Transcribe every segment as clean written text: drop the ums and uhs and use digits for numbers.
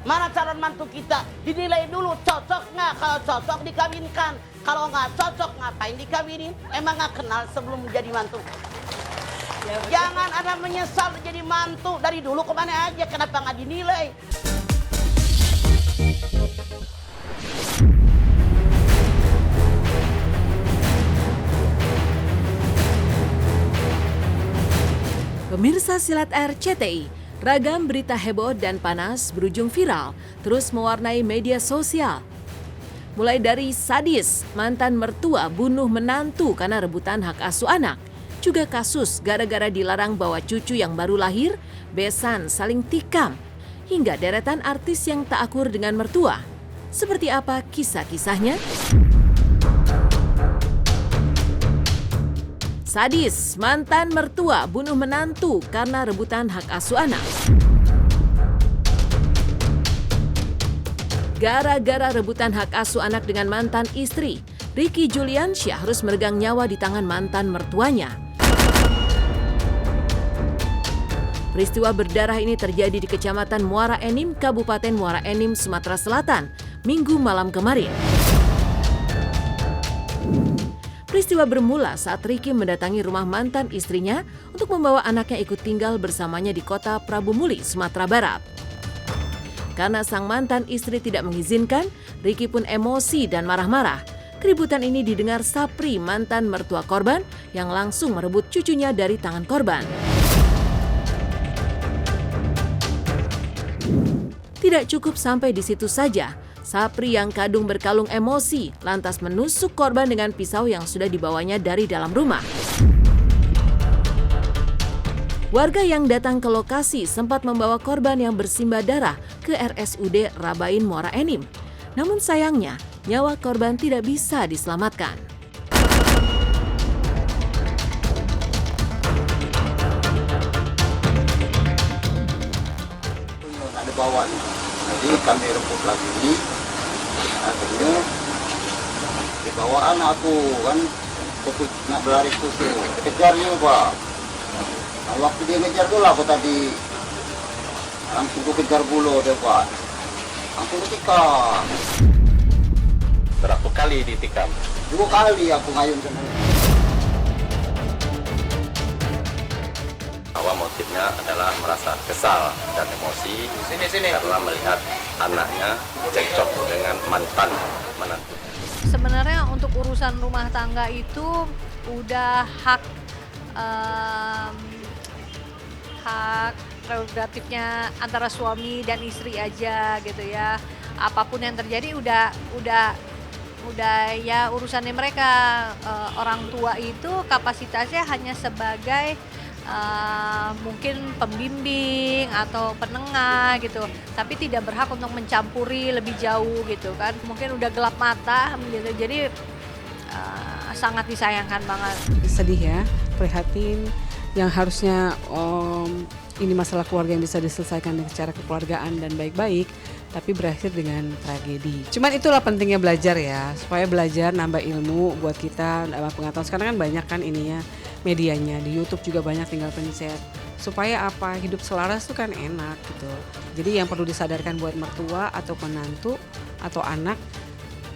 Mana calon mantu kita? Dinilai dulu cocok nggak, kalau cocok dikawinkan. Kalau nggak cocok ngapain dikawinin? Emang nggak kenal sebelum menjadi mantu? Ya, jangan ada menyesal jadi mantu. Dari dulu kemana aja, kenapa nggak dinilai? Pemirsa Silat RCTI, ragam berita heboh dan panas berujung viral terus mewarnai media sosial. Mulai dari sadis, mantan mertua bunuh menantu karena rebutan hak asuh anak. Juga kasus gara-gara dilarang bawa cucu yang baru lahir, besan saling tikam. Hingga deretan artis yang tak akur dengan mertua. Seperti apa kisah-kisahnya? Sadis, mantan mertua bunuh menantu karena rebutan hak asuh anak. Gara-gara rebutan hak asuh anak dengan mantan istri, Ricky Juliansyah harus meregang nyawa di tangan mantan mertuanya. Peristiwa berdarah ini terjadi di Kecamatan Muara Enim, Kabupaten Muara Enim, Sumatera Selatan, Minggu malam kemarin. Peristiwa bermula saat Ricky mendatangi rumah mantan istrinya untuk membawa anaknya ikut tinggal bersamanya di kota Prabu Muli, Sumatera Barat. Karena sang mantan istri tidak mengizinkan, Ricky pun emosi dan marah-marah. Keributan ini didengar Sapri, mantan mertua korban, yang langsung merebut cucunya dari tangan korban. Tidak cukup sampai di situ saja. Sapri yang kadung berkalung emosi lantas menusuk korban dengan pisau yang sudah dibawanya dari dalam rumah. Warga yang datang ke lokasi sempat membawa korban yang bersimbah darah ke RSUD Rabain Muara Enim. Namun sayangnya, nyawa korban tidak bisa diselamatkan. Ada bawaan, jadi kami rebut lagi. Akhirnya dibawa anak aku kan, nak berlari susu, kejar dia Pak. Nah, waktu dia ngejar tu lah aku tadi langsung aku kejar bulu dia Pak, langsung ditikam. Berapa kali ditikam? 2 kali aku ngayun sana. Awal motifnya adalah merasa kesal dan emosi karena melihat anaknya cekcok dengan mantan menantu. Sebenarnya untuk urusan rumah tangga itu udah hak prerogatifnya antara suami dan istri aja gitu ya. Apapun yang terjadi udah ya urusannya mereka. Orang tua itu kapasitasnya hanya sebagai mungkin pembimbing atau penengah gitu, tapi tidak berhak untuk mencampuri lebih jauh gitu kan. Mungkin udah gelap mata gitu, jadi sangat disayangkan banget. Sedih ya, prihatin, yang harusnya ini masalah keluarga yang bisa diselesaikan dengan cara kekeluargaan dan baik-baik, tapi berakhir dengan tragedi. Cuman itulah pentingnya belajar ya, supaya belajar nambah ilmu buat kita, nambah pengetahuan. Sekarang kan banyak kan ininya, medianya, di YouTube juga banyak, tinggal pencet. Supaya apa, hidup selaras tuh kan enak gitu. Jadi yang perlu disadarkan buat mertua atau menantu atau anak,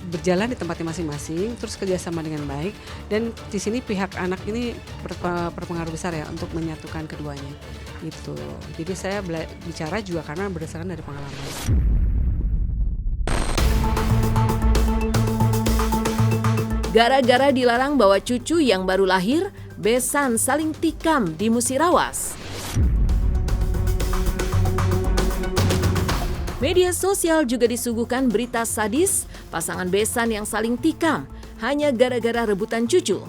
berjalan di tempatnya masing-masing, terus kerjasama dengan baik, dan di sini pihak anak ini berpengaruh besar ya untuk menyatukan keduanya gitu. Jadi saya bicara juga karena berdasarkan dari pengalaman. Gara-gara dilarang bawa cucu yang baru lahir, besan saling tikam di Musirawas. Media sosial juga disuguhkan berita sadis pasangan besan yang saling tikam hanya gara-gara rebutan cucu.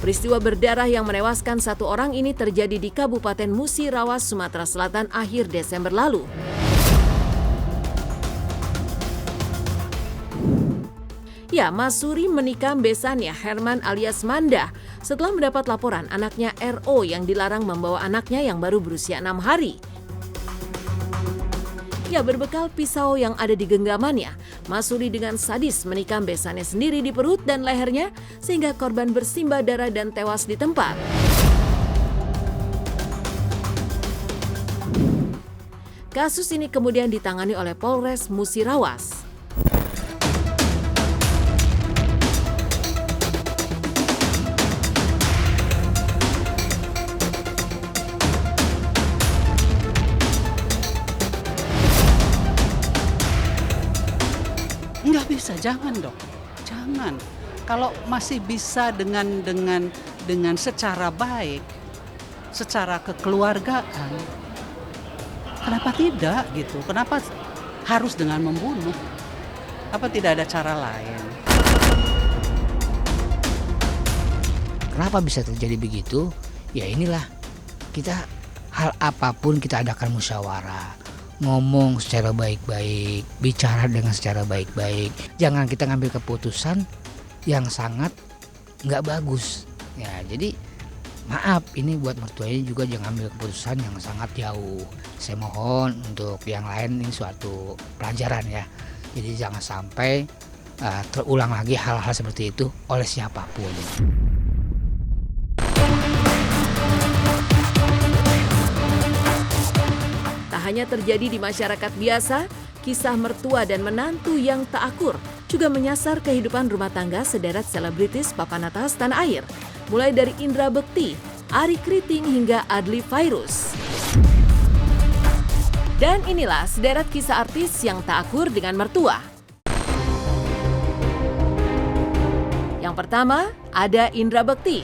Peristiwa berdarah yang menewaskan 1 orang ini terjadi di Kabupaten Musirawas, Sumatera Selatan akhir Desember lalu. Ya, Mas Suri menikam besannya Herman alias Manda setelah mendapat laporan anaknya RO yang dilarang membawa anaknya yang baru berusia 6 hari. Ya, berbekal pisau yang ada di genggamannya, Mas Suri dengan sadis menikam besannya sendiri di perut dan lehernya sehingga korban bersimbah darah dan tewas di tempat. Kasus ini kemudian ditangani oleh Polres Musirawas. Nggak bisa, jangan dong, jangan. Kalau masih bisa dengan secara baik, secara kekeluargaan, kenapa tidak gitu? Kenapa harus dengan membunuh? Apa tidak ada cara lain? Kenapa bisa terjadi begitu? Ya inilah, kita hal apapun kita adakan musyawarah. Ngomong secara baik-baik, bicara dengan secara baik-baik. Jangan kita ngambil keputusan yang sangat nggak bagus. Ya, jadi maaf, ini buat mertuanya juga jangan ambil keputusan yang sangat jauh. Saya mohon untuk yang lain ini suatu pelajaran ya. Jadi jangan sampai terulang lagi hal-hal seperti itu oleh siapapun. Hanya terjadi di masyarakat biasa, kisah mertua dan menantu yang tak akur juga menyasar kehidupan rumah tangga sederet selebritis papan atas tanah air, mulai dari Indra Bekti, Arie Kriting hingga Adly Fairuz. Dan inilah sederet kisah artis yang tak akur dengan mertua. Yang pertama, ada Indra Bekti.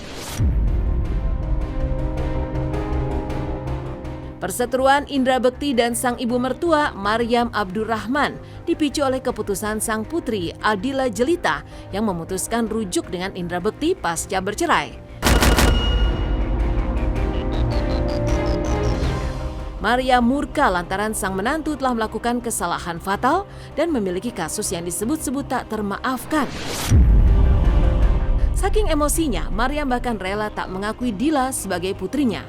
Perseteruan Indra Bekti dan sang ibu mertua Maryam Abdurrahman dipicu oleh keputusan sang putri Aldila Jelita yang memutuskan rujuk dengan Indra Bekti pasca bercerai. Maryam murka lantaran sang menantu telah melakukan kesalahan fatal dan memiliki kasus yang disebut-sebut tak termaafkan. Saking emosinya, Maryam bahkan rela tak mengakui Dila sebagai putrinya.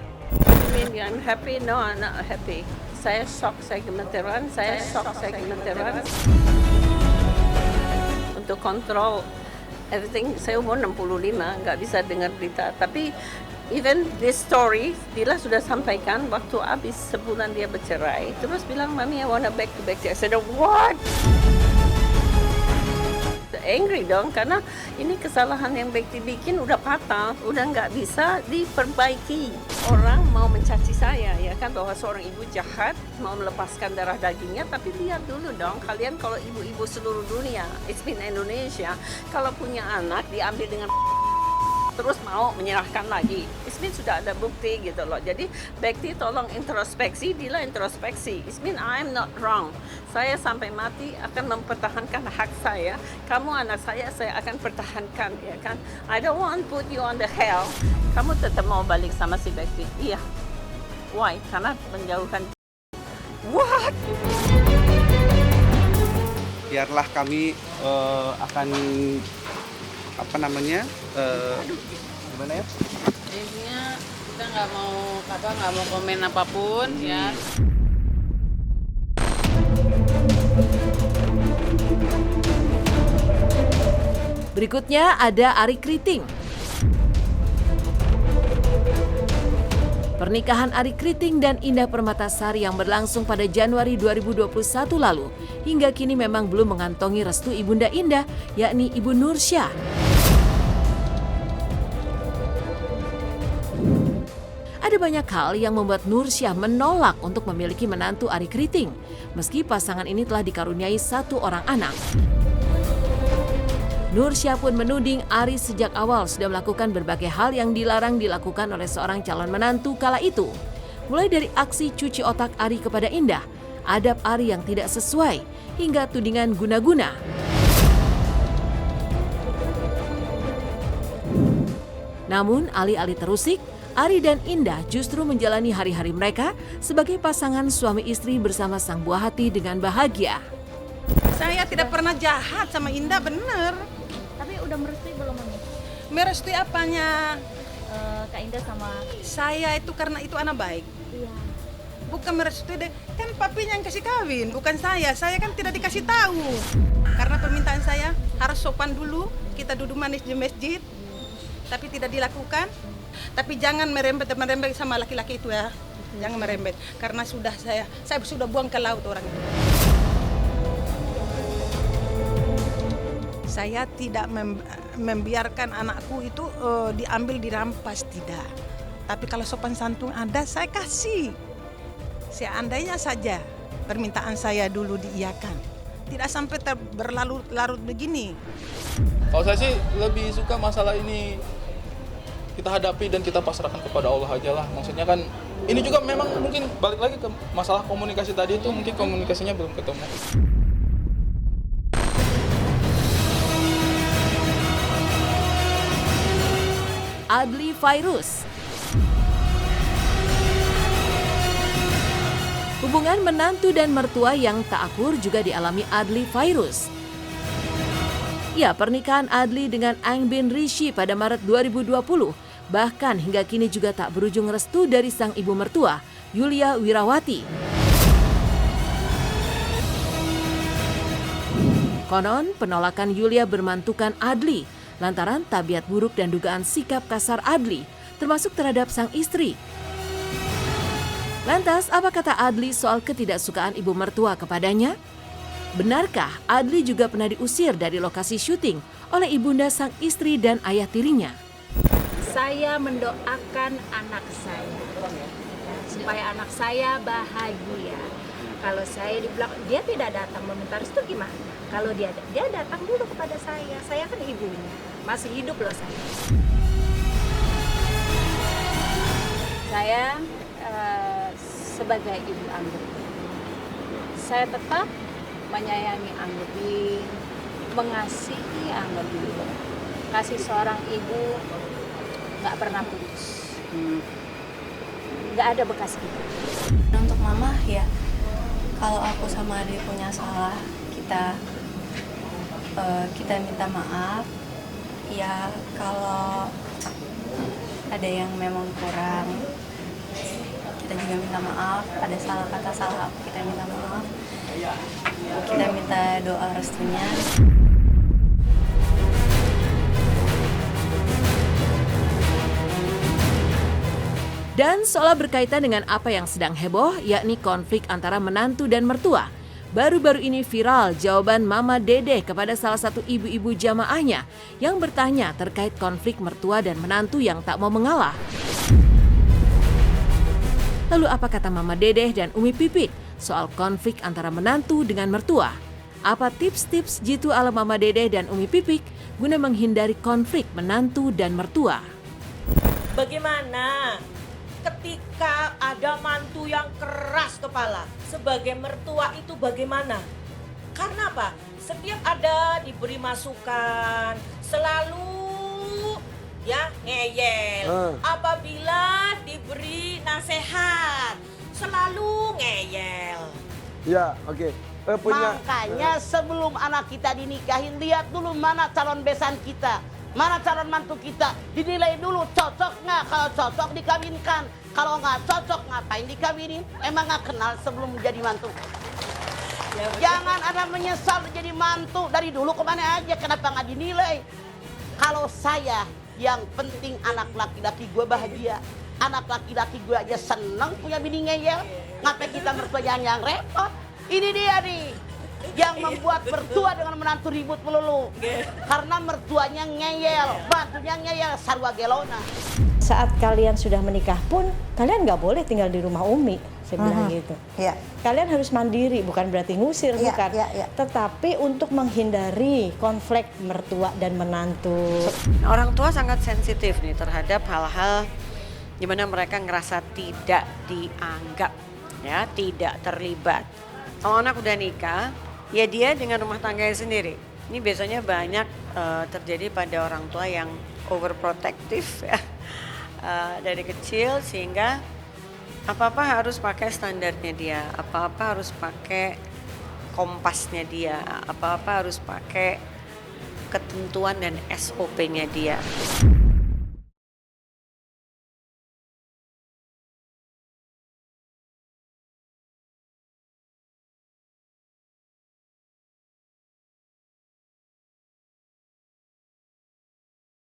I'm happy, no, I'm not happy. Saya shock, saya gemeteran. Untuk kontrol everything, saya umur 65, nggak bisa dengar berita. Tapi even this story, Dila sudah sampaikan waktu habis sebulan dia bercerai. Terus bilang, Mami, I wanna back to Bekti. I said, what? Angry dong, karena ini kesalahan yang Bekti bikin udah patah, udah nggak bisa diperbaiki. Orang mau mencaci saya, ya kan, bahwa seorang ibu jahat, mau melepaskan darah dagingnya, tapi lihat dulu dong, kalian kalau ibu-ibu seluruh dunia, it's been Indonesia, kalau punya anak diambil dengan terus mau menyerahkan lagi. Ismin sudah ada bukti gitu loh. Jadi Bekti tolong introspeksi, Dila introspeksi. Ismin, I'm not wrong. Saya sampai mati akan mempertahankan hak saya. Kamu anak saya akan pertahankan, ya kan. I don't want put you on the hell. Kamu tetap mau balik sama si Bekti? Iya. Why? Karena menjauhkan. What? Biarlah kami akan gimana ya? Intinya kita nggak mau komen apapun ya. Berikutnya ada Arie Kriting. Pernikahan Arie Kriting dan Indah Permatasari yang berlangsung pada Januari 2021 lalu hingga kini memang belum mengantongi restu Ibunda Indah, yakni Ibu Nursyah. Ada banyak hal yang membuat Nursyah menolak untuk memiliki menantu Arie Kriting, meski pasangan ini telah dikaruniai 1 orang anak. Nursyah pun menuding Arie sejak awal sudah melakukan berbagai hal yang dilarang dilakukan oleh seorang calon menantu kala itu. Mulai dari aksi cuci otak Arie kepada Indah, adab Arie yang tidak sesuai, hingga tudingan guna-guna. Namun alih-alih terusik, Arie dan Indah justru menjalani hari-hari mereka sebagai pasangan suami istri bersama sang buah hati dengan bahagia. Saya tidak pernah jahat sama Indah, bener. Tapi udah merestui belum, Mami? Merestui apanya? Kak Indah sama... Saya itu karena itu anak baik. Iya. Bukan merestui deh, kan papinya yang kasih kawin, bukan saya. Saya kan tidak dikasih tahu. Karena permintaan saya harus sopan dulu, kita duduk manis di masjid. Tapi tidak dilakukan. Tapi jangan merembet sama laki-laki itu ya. jangan merembet karena saya sudah buang ke laut orang itu. Saya tidak membiarkan anakku itu diambil dirampas, tidak. Tapi kalau sopan santun ada, saya kasih. Seandainya saja permintaan saya dulu diiyakan, tidak sampai berlarut-larut begini. Kalau saya sih lebih suka masalah ini kita hadapi dan kita pasrahkan kepada Allah aja lah. Maksudnya kan ini juga memang mungkin balik lagi ke masalah komunikasi tadi itu, mungkin komunikasinya belum ketemu. Adli Fairuz. Hubungan menantu dan mertua yang tak akur juga dialami Adli Fairuz. Ya, pernikahan Adli dengan Ang Bin Rishi pada Maret 2020 bahkan hingga kini juga tak berujung restu dari sang ibu mertua, Yulia Wirawati. Konon, penolakan Yulia bermantukan Adli lantaran tabiat buruk dan dugaan sikap kasar Adli, termasuk terhadap sang istri. Lantas, apa kata Adli soal ketidaksukaan ibu mertua kepadanya? Benarkah Adli juga pernah diusir dari lokasi syuting oleh ibunda sang istri dan ayah tirinya? Saya mendoakan anak saya, supaya anak saya bahagia. Kalau saya dibilang dia tidak datang meminta restu gimana? Kalau dia datang dulu kepada saya kan ibunya, masih hidup loh saya. Saya sebagai ibu Anggun, saya tetap menyayangi Anggun, mengasihi Anggun. Kasih seorang ibu nggak pernah putus, nggak ada bekas itu. Untuk mama ya, kalau aku sama adik punya salah, kita minta maaf. Ya kalau ada yang memang kurang, kita juga minta maaf. Ada salah kata, salah apa, kita minta maaf. Kita minta doa restunya. Dan seolah berkaitan dengan apa yang sedang heboh, yakni konflik antara menantu dan mertua. Baru-baru ini viral jawaban Mama Dedeh kepada salah satu ibu-ibu jamaahnya yang bertanya terkait konflik mertua dan menantu yang tak mau mengalah. Lalu apa kata Mama Dedeh dan Umi Pipik soal konflik antara menantu dengan mertua? Apa tips-tips jitu ala Mama Dedeh dan Umi Pipik guna menghindari konflik menantu dan mertua? Bagaimana ketika ada mantu yang keras kepala, sebagai mertua itu bagaimana? Karena apa? Setiap ada diberi masukan, selalu ya ngeyel. Apabila diberi nasihat, selalu ngeyel. Ya, oke. Makanya sebelum anak kita dinikahin, lihat dulu mana calon besan kita. Mana calon mantu kita, dinilai dulu cocok nggak, kalau cocok dikawinkan, kalau nggak cocok ngapain dikawinin, emang nggak kenal sebelum menjadi mantu. Jangan ada menyesal jadi mantu, dari dulu kemana aja, kenapa nggak dinilai. Kalau saya, yang penting anak laki-laki gue bahagia, anak laki-laki gue aja seneng punya bini ngeyel, ngapain kita mertua yang repot. Ini dia nih yang membuat mertua dengan menantu ribut melulu karena mertuanya ngeyel, bantunya ngeyel, sarwa gelona. Saat kalian sudah menikah pun kalian nggak boleh tinggal di rumah Umi, saya bilang gitu. Ya. Kalian harus mandiri, bukan berarti ngusir, bukan. Tetapi untuk menghindari konflik mertua dan menantu. Orang tua sangat sensitif nih terhadap hal-hal di mana mereka ngerasa tidak dianggap, ya, tidak terlibat. Kalau anak udah nikah, ya dia dengan rumah tangganya sendiri. Ini biasanya banyak terjadi pada orang tua yang overprotective ya, dari kecil, sehingga apa-apa harus pakai standarnya dia, apa-apa harus pakai kompasnya dia, apa-apa harus pakai ketentuan dan SOP-nya dia.